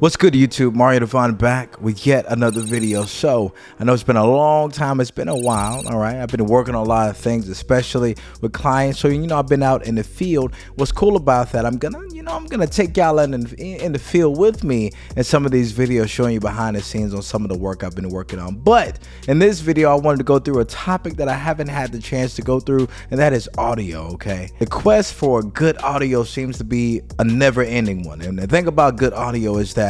What's good, YouTube? Mario Devon back with yet another video. So I know it's been a long time, it's been a while. All right, I've been working on a lot of things, especially with clients. So I've been out in the field. What's cool about that, I'm gonna take y'all in the field with me in some of these videos, showing you behind the scenes on some of the work I've been working on. But in this video, I wanted to go through a topic that I haven't had the chance to go through, and that is audio. Okay, the quest for good audio seems to be a never-ending one. And the thing about good audio is that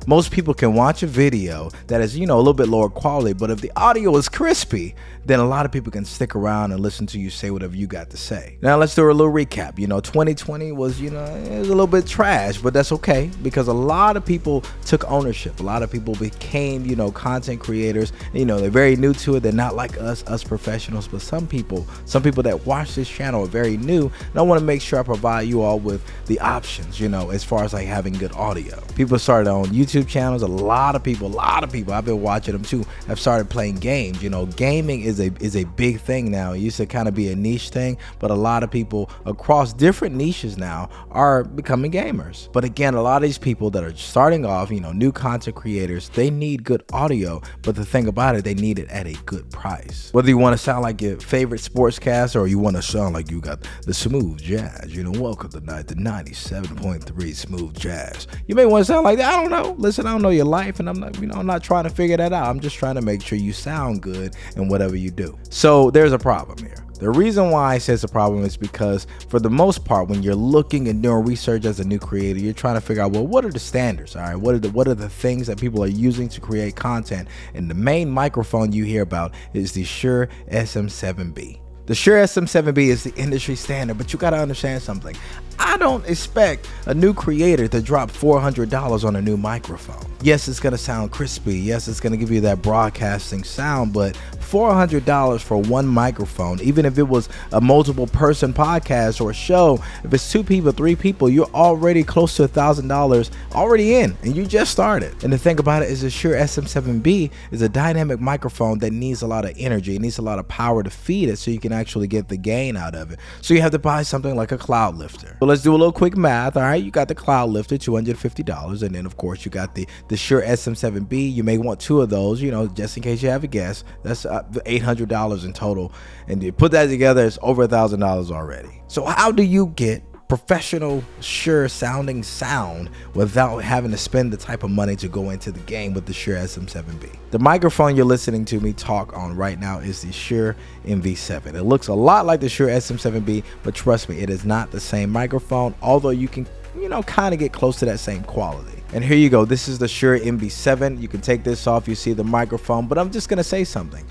most people can watch a video that is a little bit lower quality, but if the audio is crispy, then a lot of people can stick around and listen to you say whatever you got to say. Now let's do a little recap. 2020 was it was a little bit trash, but that's okay, because a lot of people took ownership. A lot of people became content creators. They're very new to it. They're not like us professionals, but some people that watch this channel are very new, and I want to make sure I provide you all with the options as far as like having good audio. People started on YouTube channels. A lot of people, I've been watching them too, have started playing games. Gaming is a big thing now. It used to kind of be a niche thing, but a lot of people across different niches now are becoming gamers. But again, a lot of these people that are starting off, new content creators, they need good audio, but the thing about it, they need it at a good price. Whether you want to sound like your favorite sportscaster or you want to sound like you got the smooth jazz, welcome tonight to 97.3 smooth jazz. You may want to sound like that. I don't know. Listen, I don't know your life, and I'm not trying to figure that out. I'm just trying to make sure you sound good in whatever you do. So there's a problem here. The reason why I say it's a problem is because for the most part, when you're looking and doing research as a new creator, you're trying to figure out, well, what are the standards? All right, what are the things that people are using to create content? And the main microphone you hear about is the Shure SM7b. The Shure SM7b is the industry standard, but you got to understand something. I don't expect a new creator to drop $400 on a new microphone. Yes, it's going to sound crispy. Yes, it's going to give you that broadcasting sound, but $400 for one microphone, even if it was a multiple person podcast or a show, if it's 2 people, 3 people, you're already close to $1,000 already in, and you just started. And the thing about it is the Shure SM7b is a dynamic microphone that needs a lot of energy. It needs a lot of power to feed it so you can actually get the gain out of it. So you have to buy something like a cloud lifter. So let's do a little quick math. All right, you got the cloud lifter, $250, and then of course you got the Shure SM7b. You may want 2 of those, just in case you have a guest. That's $800 in total, and you put that together, it's over $1,000 already. So how do you get professional Shure sounding sound without having to spend the type of money to go into the game with the Shure SM7b? The microphone you're listening to me talk on right now is the Shure MV7. It looks a lot like the Shure SM7b, but trust me, it is not the same microphone, although you can kind of get close to that same quality. And here you go. This is the Shure MV7. You can take this off. You see the microphone, but I'm just going to say something.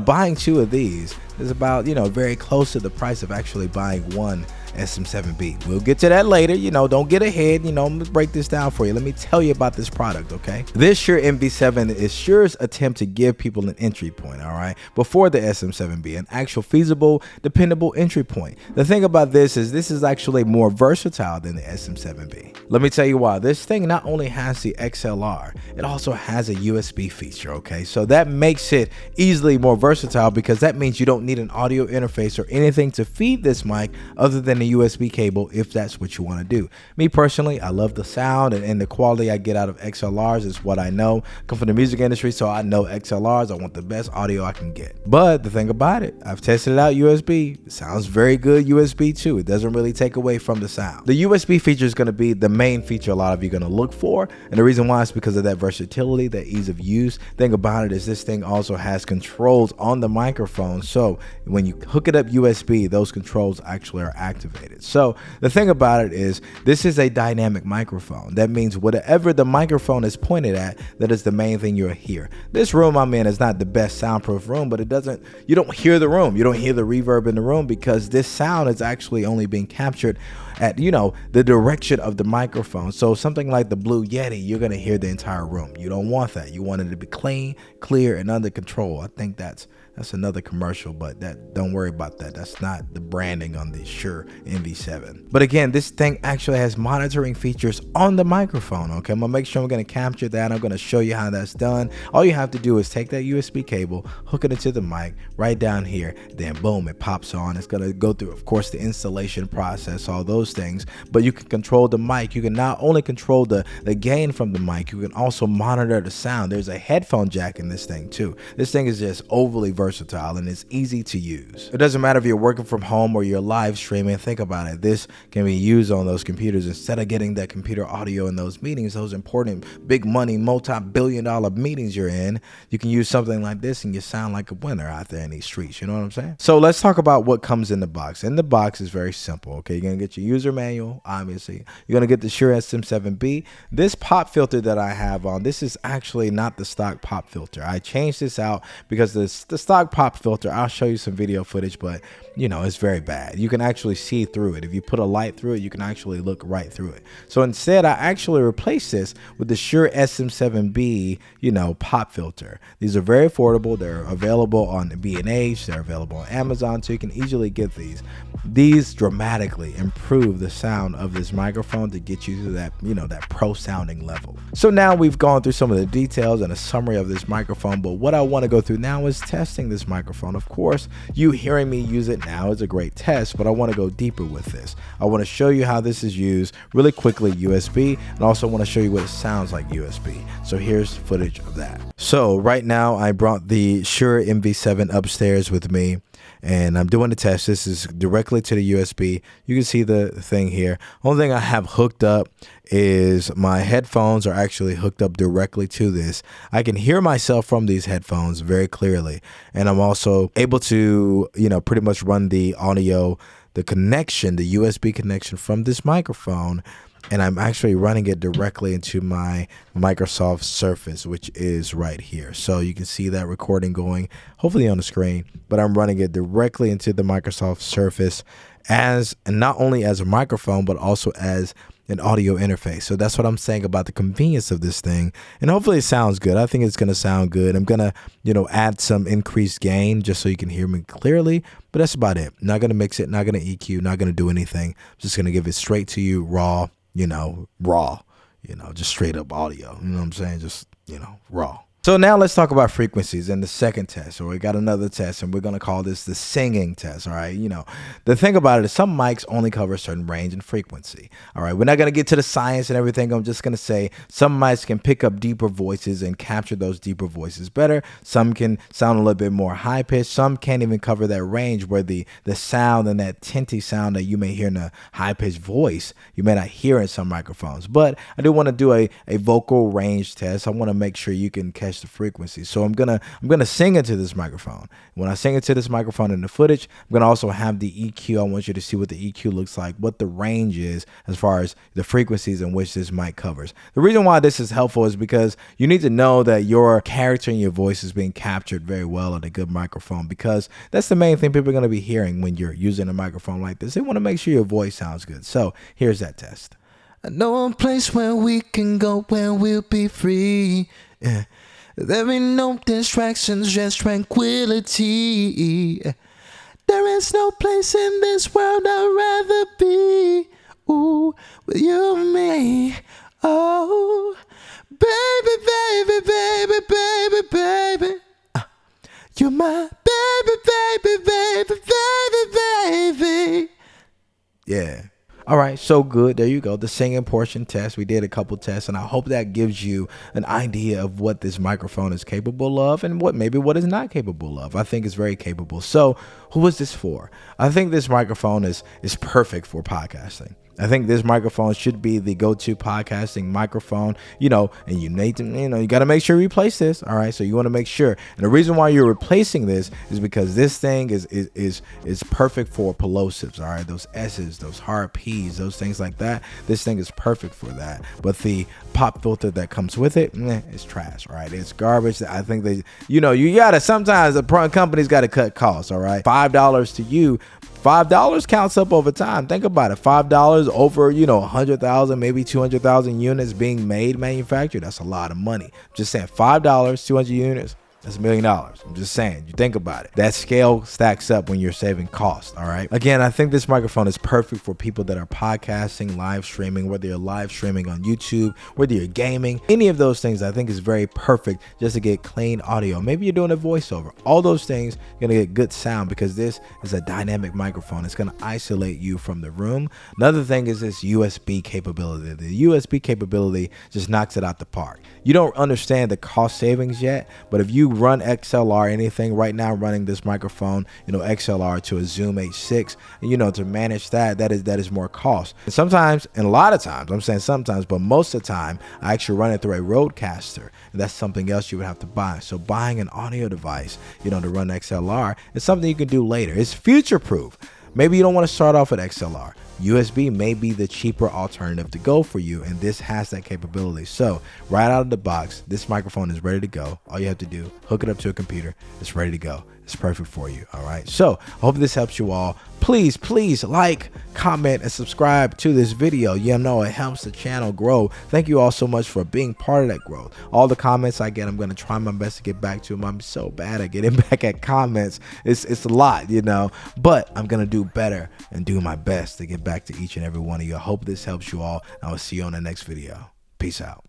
Buying 2 of these is about, very close to the price of actually buying one SM7b. We'll get to that later. Don't get ahead. Let me break this down for you. Let me tell you about this product, okay? This Shure MV7 is Shure's attempt to give people an entry point, all right, before the SM7b, an actual feasible, dependable entry point. The thing about this is actually more versatile than the SM7b. Let me tell you why. This thing not only has the XLR, it also has a USB feature, okay? So that makes it easily more versatile, because that means you don't need an audio interface or anything to feed this mic other than a USB cable, if that's what you want to do. Me personally, I love the sound and the quality I get out of XLRs is what I know. I come from the music industry, so I know XLRs. I want the best audio I can get. But the thing about it, I've tested it out USB. It sounds very good USB too. It doesn't really take away from the sound. The USB feature is going to be the main feature a lot of you are going to look for, and the reason why is because of that versatility, that ease of use. Thing about it is this thing also has controls on the microphone, so when you hook it up USB, those controls actually are activated. So the thing about it is this is a dynamic microphone. That means whatever the microphone is pointed at, that is the main thing you'll hear. This room I'm in is not the best soundproof room, but you don't hear the room. You don't hear the reverb in the room, because this sound is actually only being captured at the direction of the microphone. So something like the Blue Yeti, you're going to hear the entire room. You don't want that. You want it to be clean, clear, and under control. I think that's That's another commercial, but don't worry about that. That's not the branding on the Shure MV7. But again, this thing actually has monitoring features on the microphone. Okay, I'm gonna make sure I'm gonna capture that. I'm gonna show you how that's done. All you have to do is take that USB cable, hook it into the mic right down here, then boom, it pops on. It's gonna go through, of course, the installation process, all those things, but you can control the mic. You can not only control the gain from the mic, you can also monitor the sound. There's a headphone jack in this thing too. This thing is just overly versatile and it's easy to use. It doesn't matter if you're working from home or you're live streaming. Think about it. This can be used on those computers instead of getting that computer audio in those meetings, those important big money, multi-billion-dollar meetings you're in. You can use something like this and you sound like a winner out there in these streets. You know what I'm saying? So let's talk about what comes in the box. In the box is very simple. Okay, you're gonna get your user manual, obviously. You're gonna get the Shure SM7b. This pop filter that I have on, this is actually not the stock pop filter. I changed this out because the stock pop filter, I'll show you some video footage, but you know, it's very bad. You can actually see through it. If you put a light through it, you can actually look right through it. So instead, I actually replaced this with the Shure SM7b, you know, pop filter. These are very affordable. They're available on B&H. They're available on Amazon, so you can easily get these. These dramatically improve the sound of this microphone to get you to that, you know, that pro sounding level. So now we've gone through some of the details and a summary of this microphone, but what I want to go through now is testing this microphone. Of course, you hearing me use it now is a great test, but I want to go deeper with this. I want to show you how this is used really quickly USB, and also want to show you what it sounds like USB. So here's footage of that. So right now I brought the Shure MV7 upstairs with me, and I'm doing the test. This is directly to the USB. You can see the thing here. Only thing I have hooked up is my headphones are actually hooked up directly to this. I can hear myself from these headphones very clearly, and I'm also able to, you know, pretty much run the audio, the connection, the USB connection from this microphone, and I'm actually running it directly into my Microsoft Surface, which is right here. So you can see that recording going hopefully on the screen, but I'm running it directly into the Microsoft Surface as, and not only as a microphone, but also as an audio interface. So that's what I'm saying about the convenience of this thing, and hopefully it sounds good. I think it's gonna sound good. I'm gonna, you know, add some increased gain just so you can hear me clearly, but that's about it. Not gonna mix it, not gonna EQ, not gonna do anything. Just gonna give it straight to you, raw, you know, just straight up audio. You know what I'm saying? Just, you know, raw. So now let's talk about frequencies in the second test, or we got another test, and we're going to call this the singing test. All right. You know, the thing about it is some mics only cover a certain range and frequency. All right. We're not going to get to the science and everything. I'm just going to say some mics can pick up deeper voices and capture those deeper voices better. Some can sound a little bit more high pitched. Some can't even cover that range where the sound and that tinty sound that you may hear in a high pitched voice, you may not hear in some microphones. But I do want to do a vocal range test. I want to make sure you can catch the frequency. So I'm gonna sing into this microphone. When I sing into this microphone in the footage, I'm gonna also have the EQ. I want you to see what the EQ looks like, what the range is as far as the frequencies in which this mic covers. The reason why this is helpful is because you need to know that your character and your voice is being captured very well in a good microphone, because that's the main thing people are going to be hearing when you're using a microphone like this. They want to make sure your voice sounds good. So here's that test. I know a place where we can go where we'll be free. Yeah. There ain't no distractions, just tranquility. There is no place in this world I'd rather be. Ooh, with you and me. Oh, baby, baby, baby, baby, baby. You're my baby, baby, baby, baby, baby. Yeah. All right, so good. There you go. The singing portion test. We did a couple tests, and I hope that gives you an idea of what this microphone is capable of and what it's not capable of. I think it's very capable. So who is this for? I think this microphone is perfect for podcasting. I think this microphone should be the go-to podcasting microphone, you know, and you need to, you know, you got to make sure you replace this. All right. So you want to make sure. And the reason why you're replacing this is because this thing is perfect for plosives. All right. Those S's, those hard P's, those things like that. This thing is perfect for that. But the pop filter that comes with it, it's trash. All right. It's garbage. I think they, you know, you got to, sometimes the company's got to cut costs. All right. $5 to you. $5 counts up over time. Think about it. $5 over, you know, 100,000, maybe 200,000 units being manufactured. That's a lot of money. Just saying, $5, 200 units. That's $1 million. I'm just saying, you think about it. That scale stacks up when you're saving cost, all right? Again, I think this microphone is perfect for people that are podcasting, live streaming, whether you're live streaming on YouTube, whether you're gaming, any of those things I think is very perfect just to get clean audio. Maybe you're doing a voiceover. All those things, you're gonna get good sound because this is a dynamic microphone. It's gonna isolate you from the room. Another thing is this USB capability. The USB capability just knocks it out the park. You don't understand the cost savings yet, but if you run XLR anything right now, running this microphone, XLR to a Zoom H6, and to manage that is more cost. And sometimes, and a lot of times, I'm saying sometimes, but most of the time, I actually run it through a Rodecaster, and that's something else you would have to buy. So buying an audio device, to run XLR is something you can do later. It's future proof. Maybe you don't want to start off with XLR. USB may be the cheaper alternative to go for you, and this has that capability. So right out of the box, this microphone is ready to go. All you have to do, hook it up to a computer. It's ready to go. It's perfect for you. All right. So I hope this helps you all. Please like, comment, and subscribe to this video. It helps the channel grow. Thank you all so much for being part of that growth. All the comments I get, I'm going to try my best to get back to them. I'm so bad at getting back at comments. It's a lot, but I'm going to do better and do my best to get back to each and every one of you. I hope this helps you all. I will see you on the next video. Peace out.